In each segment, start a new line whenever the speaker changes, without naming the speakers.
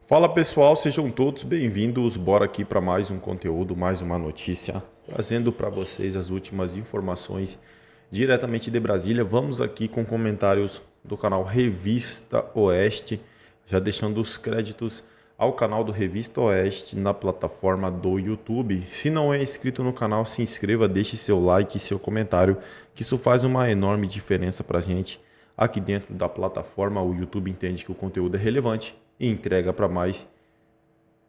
Fala pessoal, sejam todos bem-vindos. Bora aqui para mais um conteúdo, mais uma notícia, trazendo para vocês as últimas informações diretamente de Brasília. Vamos aqui com comentários do canal Revista Oeste, já deixando os créditos ao canal do Revista Oeste na plataforma do YouTube. Se não é inscrito no canal, se inscreva, deixe seu like e seu comentário, que isso faz uma enorme diferença para a gente aqui dentro da plataforma. O YouTube entende que o conteúdo é relevante e entrega para mais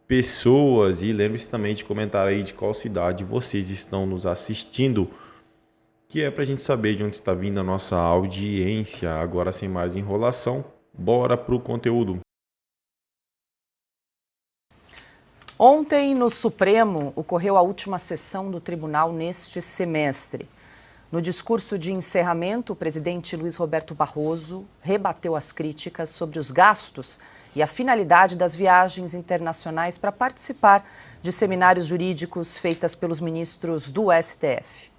pessoas. E lembre-se também de comentar aí de qual cidade vocês estão nos assistindo, que é para a gente saber de onde está vindo a nossa audiência. Agora, sem mais enrolação, bora para o conteúdo.
Ontem, no Supremo, ocorreu a última sessão do tribunal neste semestre. No discurso de encerramento, o presidente Luiz Roberto Barroso rebateu as críticas sobre os gastos e a finalidade das viagens internacionais para participar de seminários jurídicos feitas pelos ministros do STF.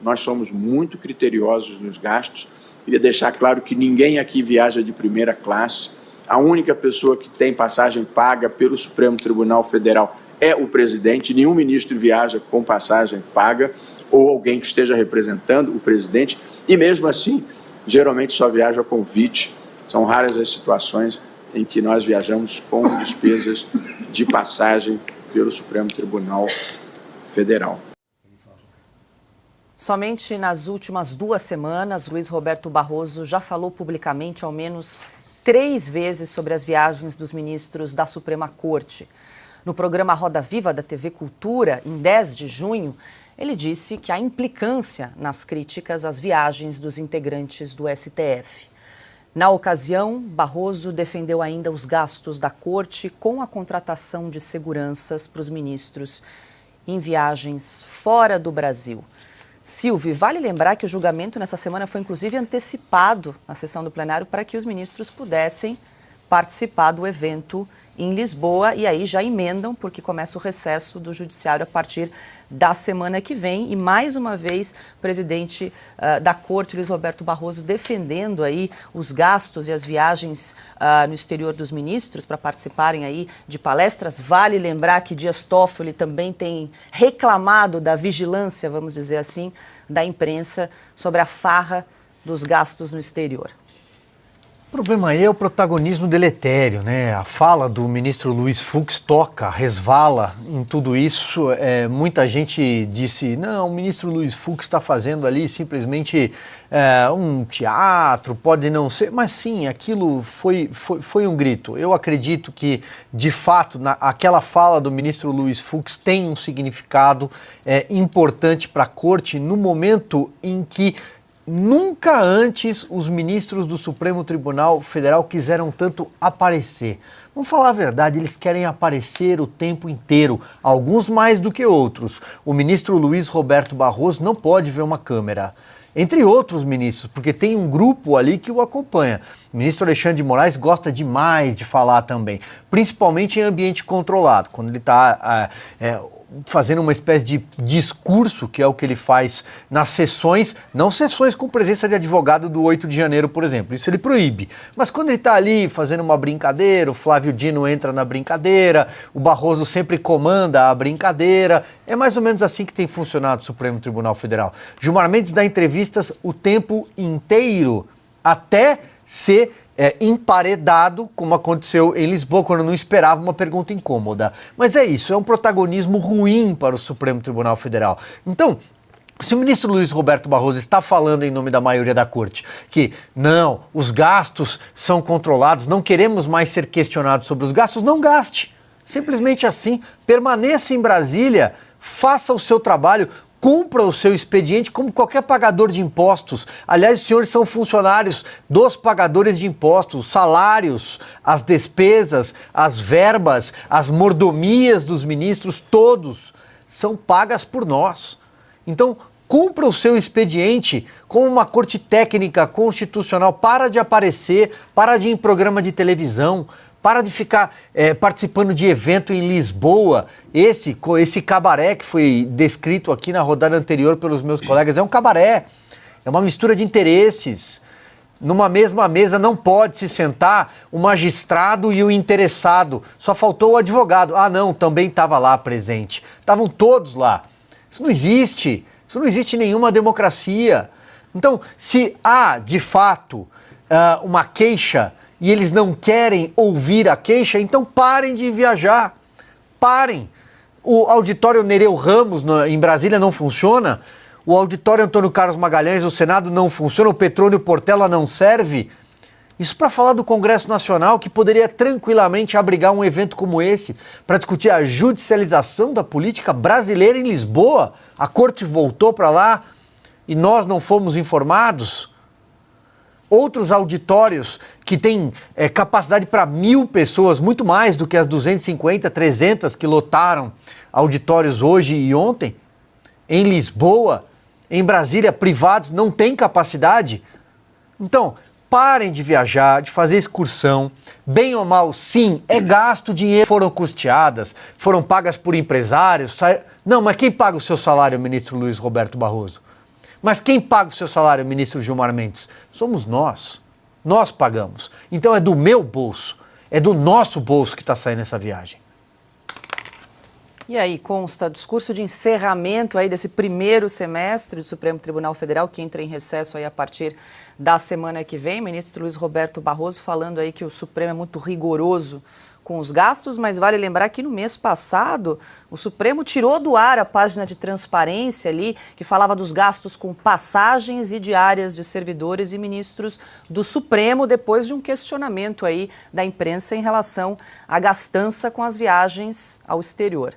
Nós somos muito criteriosos nos gastos. Queria deixar claro que ninguém aqui viaja de primeira classe. A única pessoa que tem passagem paga pelo Supremo Tribunal Federal é o presidente. Nenhum ministro viaja com passagem paga ou alguém que esteja representando o presidente. E mesmo assim, geralmente só viaja a convite. São raras as situações em que nós viajamos com despesas de passagem pelo Supremo Tribunal Federal.
Somente nas últimas 2 semanas, Luiz Roberto Barroso já falou publicamente ao menos 3 vezes sobre as viagens dos ministros da Suprema Corte. No programa Roda Viva da TV Cultura, em 10 de junho, ele disse que há implicância nas críticas às viagens dos integrantes do STF. Na ocasião, Barroso defendeu ainda os gastos da Corte com a contratação de seguranças para os ministros em viagens fora do Brasil. Silvio, vale lembrar que o julgamento nessa semana foi inclusive antecipado na sessão do plenário para que os ministros pudessem participar do evento em Lisboa, e aí já emendam, porque começa o recesso do judiciário a partir da semana que vem. E mais uma vez, o presidente da Corte, Luiz Roberto Barroso, defendendo aí os gastos e as viagens no exterior dos ministros para participarem aí de palestras. Vale lembrar que Dias Toffoli também tem reclamado da vigilância, vamos dizer assim, da imprensa sobre a farra dos gastos no exterior.
O problema aí é o protagonismo deletério, né? A fala do ministro Luiz Fux toca, resvala em tudo isso. Muita gente disse, não, o ministro Luiz Fux está fazendo ali simplesmente um teatro, pode não ser, mas sim, aquilo foi um grito. Eu acredito que, de fato, aquela fala do ministro Luiz Fux tem um significado importante para a Corte no momento em que nunca antes os ministros do Supremo Tribunal Federal quiseram tanto aparecer. Vamos falar a verdade, eles querem aparecer o tempo inteiro, alguns mais do que outros. O ministro Luiz Roberto Barroso não pode ver uma câmera, entre outros ministros, porque tem um grupo ali que o acompanha. O ministro Alexandre de Moraes gosta demais de falar também, principalmente em ambiente controlado, quando ele está fazendo uma espécie de discurso, que é o que ele faz nas sessões, não sessões com presença de advogado do 8 de janeiro, por exemplo, isso ele proíbe. Mas quando ele está ali fazendo uma brincadeira, o Flávio Dino entra na brincadeira, o Barroso sempre comanda a brincadeira, é mais ou menos assim que tem funcionado o Supremo Tribunal Federal. Gilmar Mendes dá entrevistas o tempo inteiro, até ser emparedado, como aconteceu em Lisboa, quando não esperava uma pergunta incômoda. Mas é isso, é um protagonismo ruim para o Supremo Tribunal Federal. Então, se o ministro Luiz Roberto Barroso está falando em nome da maioria da Corte que não, os gastos são controlados, não queremos mais ser questionados sobre os gastos, não gaste. Simplesmente assim, permaneça em Brasília, faça o seu trabalho, cumpra o seu expediente como qualquer pagador de impostos. Aliás, os senhores são funcionários dos pagadores de impostos, os salários, as despesas, as verbas, as mordomias dos ministros, todos são pagas por nós. Então, cumpra o seu expediente como uma corte técnica constitucional. Para de aparecer, para de ir em programa de televisão, para de ficar participando de evento em Lisboa. Esse cabaré que foi descrito aqui na rodada anterior pelos meus colegas é um cabaré, é uma mistura de interesses. Numa mesma mesa não pode se sentar o magistrado e o interessado. Só faltou o advogado. Ah, não, também estava lá presente. Estavam todos lá. Isso não existe. Isso não existe em nenhuma democracia. Então, se há, de fato, uma queixa e eles não querem ouvir a queixa, então parem de viajar. Parem. O auditório Nereu Ramos, em Brasília, não funciona. O auditório Antônio Carlos Magalhães, o Senado, não funciona. O Petrônio Portela não serve. Isso para falar do Congresso Nacional, que poderia tranquilamente abrigar um evento como esse, para discutir a judicialização da política brasileira em Lisboa. A corte voltou para lá e nós não fomos informados. Outros auditórios que têm capacidade para 1.000 pessoas, muito mais do que as 250, 300 que lotaram auditórios hoje e ontem, em Lisboa, em Brasília, privados, não têm capacidade. Então, parem de viajar, de fazer excursão. Bem ou mal, sim, é gasto, dinheiro. Foram custeadas, foram pagas por empresários. Não, mas quem paga o seu salário, ministro Luiz Roberto Barroso? Mas quem paga o seu salário, ministro Gilmar Mendes? Somos nós. Nós pagamos. Então é do meu bolso, é do nosso bolso que está saindo essa viagem.
E aí consta discurso de encerramento aí desse primeiro semestre do Supremo Tribunal Federal, que entra em recesso aí a partir da semana que vem. O ministro Luiz Roberto Barroso falando aí que o Supremo é muito rigoroso com os gastos, mas vale lembrar que no mês passado o Supremo tirou do ar a página de transparência ali, que falava dos gastos com passagens e diárias de servidores e ministros do Supremo, depois de um questionamento aí da imprensa em relação à gastança com as viagens ao exterior.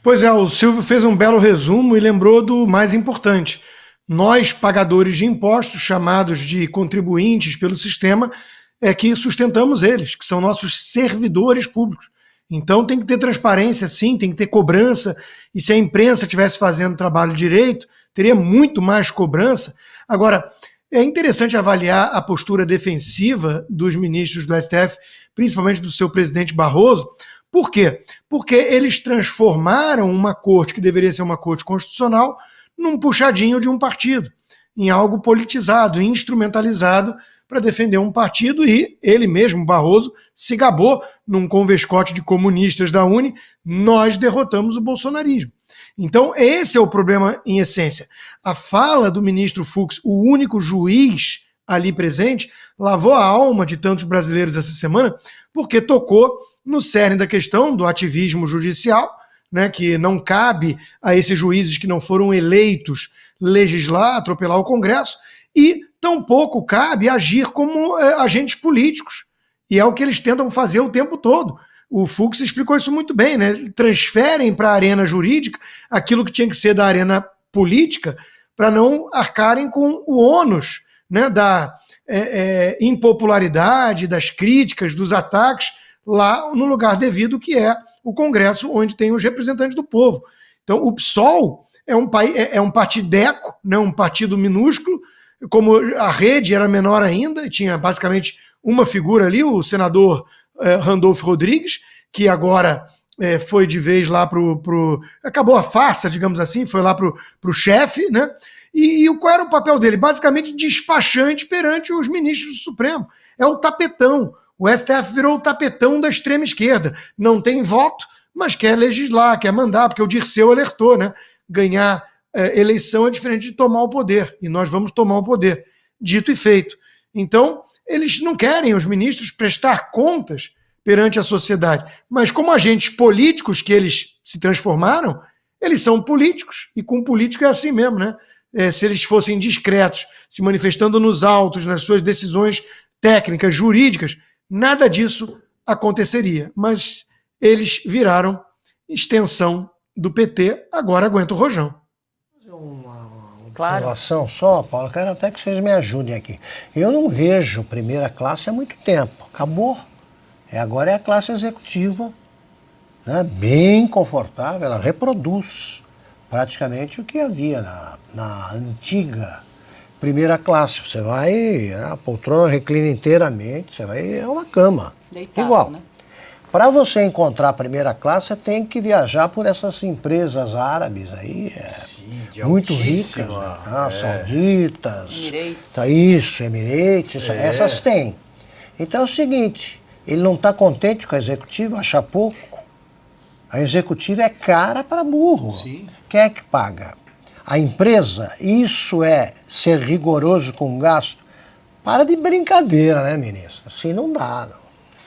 Pois é, o Silvio fez um belo resumo e lembrou do mais importante. Nós, pagadores de impostos, chamados de contribuintes pelo sistema, é que sustentamos eles, que são nossos servidores públicos. Então tem que ter transparência, sim, tem que ter cobrança, e se a imprensa estivesse fazendo o trabalho direito, teria muito mais cobrança. Agora, é interessante avaliar a postura defensiva dos ministros do STF, principalmente do seu presidente Barroso. Por quê? Porque eles transformaram uma corte que deveria ser uma corte constitucional num puxadinho de um partido, em algo politizado, instrumentalizado para defender um partido, e ele mesmo, Barroso, se gabou num convescote de comunistas da UNE: nós derrotamos o bolsonarismo. Então esse é o problema em essência. A fala do ministro Fux, o único juiz ali presente, lavou a alma de tantos brasileiros essa semana, porque tocou no cerne da questão do ativismo judicial, né, que não cabe a esses juízes que não foram eleitos legislar, atropelar o Congresso, e tampouco cabe agir como agentes políticos. E é o que eles tentam fazer o tempo todo. O Fux explicou isso muito bem, né? Transferem para a arena jurídica aquilo que tinha que ser da arena política, para não arcarem com o ônus, né, da impopularidade, das críticas, dos ataques, lá no lugar devido, que é o Congresso, onde tem os representantes do povo. Então o PSOL é um partideco, né, um partido minúsculo. Como a rede era menor ainda, tinha basicamente uma figura ali, o senador Randolfo Rodrigues, que agora foi de vez lá acabou a farsa, digamos assim, foi lá para o chefe, né? E qual era o papel dele? Basicamente despachante perante os ministros do Supremo. É o tapetão. O STF virou o tapetão da extrema esquerda. Não tem voto, mas quer legislar, quer mandar, porque o Dirceu alertou, né? Ganhar eleição é diferente de tomar o poder, e nós vamos tomar o poder. Dito e feito. Então, eles não querem, os ministros, prestar contas perante a sociedade, mas como agentes políticos que eles se transformaram, eles são políticos, e com político é assim mesmo, né? Se eles fossem discretos, se manifestando nos autos, nas suas decisões técnicas, jurídicas, nada disso aconteceria. Mas eles viraram extensão do PT, agora aguenta o rojão.
Uma
Claro.
observação só, Paulo, quero até que vocês me ajudem aqui. Eu não vejo primeira classe há muito tempo, acabou. Agora é a classe executiva, né, bem confortável, ela reproduz praticamente o que havia na antiga primeira classe. Você vai, a poltrona reclina inteiramente, você vai, é uma cama,
Deitado,
igual.
Né?
para você encontrar a primeira classe, você tem que viajar por essas empresas árabes aí, muito ricas, né? Sauditas, Emirates, essas tem. Então é o seguinte, ele não está contente com a executiva, acha pouco. A executiva é cara para burro. Sim. Quem é que paga? A empresa. Isso é ser rigoroso com o gasto? Para de brincadeira, né, ministro? Assim não dá, não.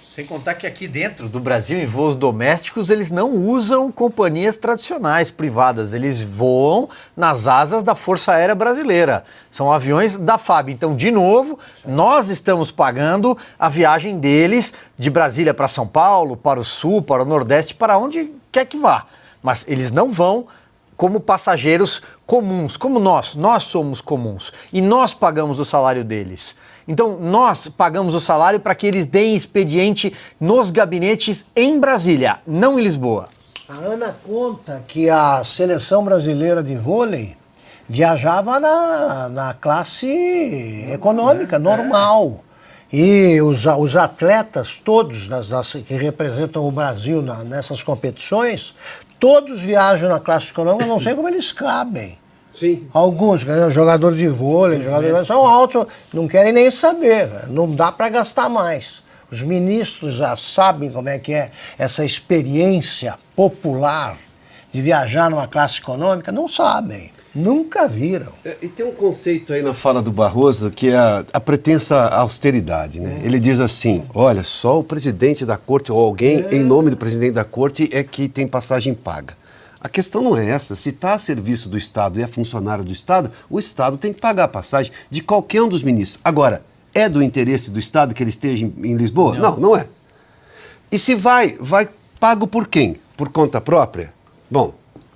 Sem contar que aqui dentro do Brasil, em voos domésticos, eles não usam companhias tradicionais privadas, eles voam nas asas da Força Aérea Brasileira. São aviões da FAB. Então, de novo, nós estamos pagando a viagem deles de Brasília para São Paulo, para o Sul, para o Nordeste, para onde quer que vá. Mas eles não vão como passageiros comuns, como nós somos comuns. E nós pagamos o salário deles. Então, nós pagamos o salário para que eles deem expediente nos gabinetes em Brasília, não em Lisboa.
A Ana conta que a seleção brasileira de vôlei viajava na classe econômica, normal. E os atletas todos que representam o Brasil nessas competições, todos viajam na classe econômica, não sei como eles cabem.
Sim.
Alguns, jogadores de vôlei, são altos, não querem nem saber, não dá para gastar mais. Os ministros já sabem como é que é essa experiência popular de viajar numa classe econômica, não sabem, nunca viram.
E tem um conceito aí na fala do Barroso que é a pretensa austeridade, né? Ele diz assim, olha, só o presidente da corte ou alguém em nome do presidente da corte é que tem passagem paga. A questão não é essa. Se está a serviço do Estado e é funcionário do Estado, o Estado tem que pagar a passagem de qualquer um dos ministros. Agora, é do interesse do Estado que ele esteja em Lisboa? Não é. E se vai pago por quem? Por conta própria? Bom,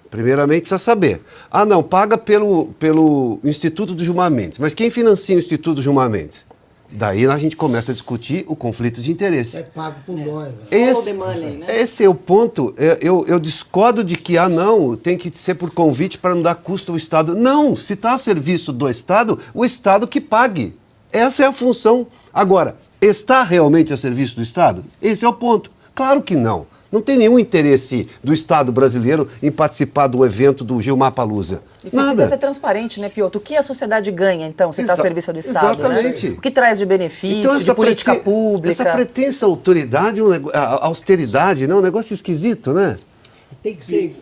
primeiramente precisa saber. Não, paga pelo Instituto do Gilmar Mendes. Mas quem financia o Instituto do Gilmar Mendes? Daí a gente começa a discutir o conflito de interesse.
É pago por nós. Né?
Esse é o ponto. Eu discordo de que, não, tem que ser por convite para não dar custo ao Estado. Não, se está a serviço do Estado, o Estado que pague. Essa é a função. Agora, está realmente a serviço do Estado? Esse é o ponto. Claro que não. Não tem nenhum interesse do Estado brasileiro em participar do evento do Gilmar Palusa.
E precisa ser transparente, né, Piotr? O que a sociedade ganha, então, se está a serviço do Estado?
Exatamente.
Né? O que traz de benefício,
então,
de política pública?
Essa pretensa austeridade, não, é um negócio esquisito, né?
Tem que ser...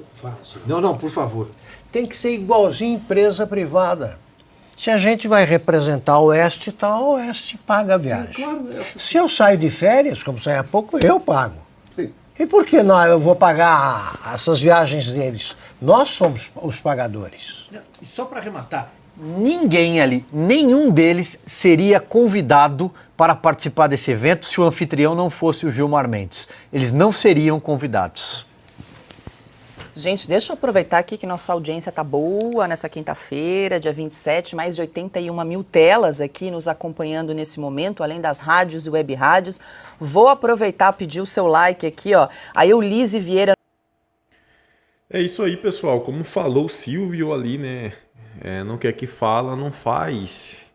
Não, por favor.
Tem que ser igualzinho empresa privada. Se a gente vai representar o Oeste, então o Oeste paga a viagem. Sim, claro. Se eu saio de férias, como saí há pouco, eu pago.
Sim.
E por que não eu vou pagar essas viagens deles? Nós somos os pagadores.
E só para arrematar, ninguém ali, nenhum deles seria convidado para participar desse evento se o anfitrião não fosse o Gilmar Mendes. Eles não seriam convidados.
Gente, deixa eu aproveitar aqui que nossa audiência tá boa nessa quinta-feira, dia 27, mais de 81 mil telas aqui nos acompanhando nesse momento, além das rádios e web rádios. Vou aproveitar, pedir o seu like aqui, ó. A Eulise Vieira.
É isso aí, pessoal. Como falou o Silvio ali, né? Não quer que fala, não faz.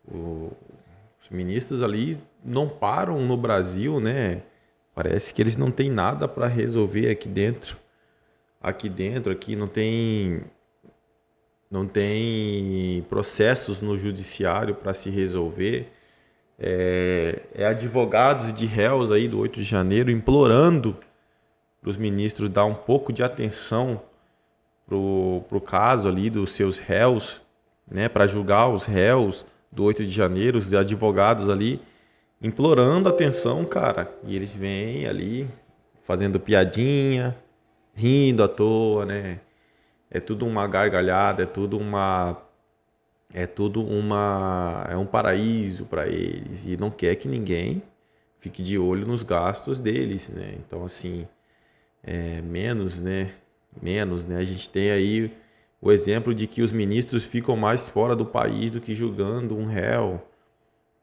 Os ministros ali não param no Brasil, né? Parece que eles não têm nada para resolver aqui dentro. Aqui não tem processos no judiciário para se resolver. Advogados de réus aí do 8 de janeiro implorando para os ministros dar um pouco de atenção pro caso ali dos seus réus, né, para julgar os réus do 8 de janeiro, os advogados ali implorando atenção, cara. E eles vêm ali fazendo piadinha, rindo à toa, né? É tudo uma gargalhada, é um paraíso para eles e não quer que ninguém fique de olho nos gastos deles, né? Então, assim, menos, né? A gente tem aí o exemplo de que os ministros ficam mais fora do país do que julgando um réu.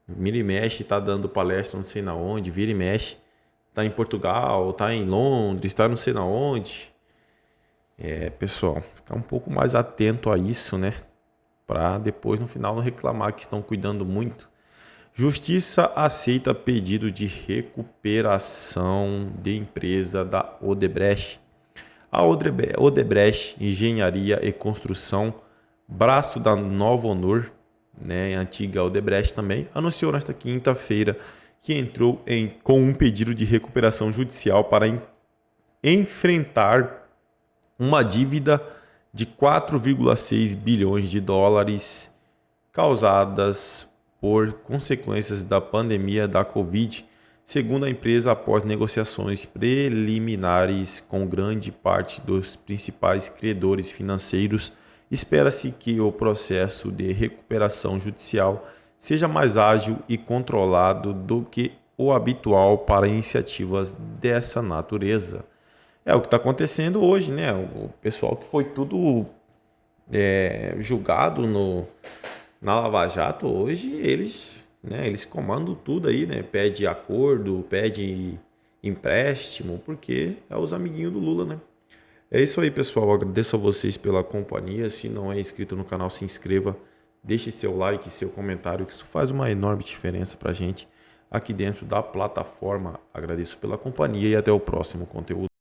Vira e mexe, tá dando palestra não sei na onde, vira e mexe. Está em Portugal, está em Londres, está não sei na onde. Pessoal, ficar um pouco mais atento a isso, né? Para depois, no final, não reclamar que estão cuidando muito Justiça aceita pedido de recuperação de empresa da Odebrecht. A Odebrecht Engenharia e Construção, braço da Nova Honor, né, antiga Odebrecht também, anunciou nesta quinta-feira que entrou com um pedido de recuperação judicial para enfrentar uma dívida de 4,6 bilhões de dólares causadas por consequências da pandemia da Covid, segundo a empresa, após negociações preliminares com grande parte dos principais credores financeiros. Espera-se que o processo de recuperação judicial seja mais ágil e controlado do que o habitual para iniciativas dessa natureza. É o que está acontecendo hoje, né? O pessoal que foi tudo julgado na Lava Jato, hoje eles comandam tudo aí, né? Pede acordo, pede empréstimo, porque é os amiguinhos do Lula, né? É isso aí, pessoal. Eu agradeço a vocês pela companhia. Se não é inscrito no canal, se inscreva. Deixe seu like, seu comentário, que isso faz uma enorme diferença pra gente aqui dentro da plataforma. Agradeço pela companhia e até o próximo conteúdo.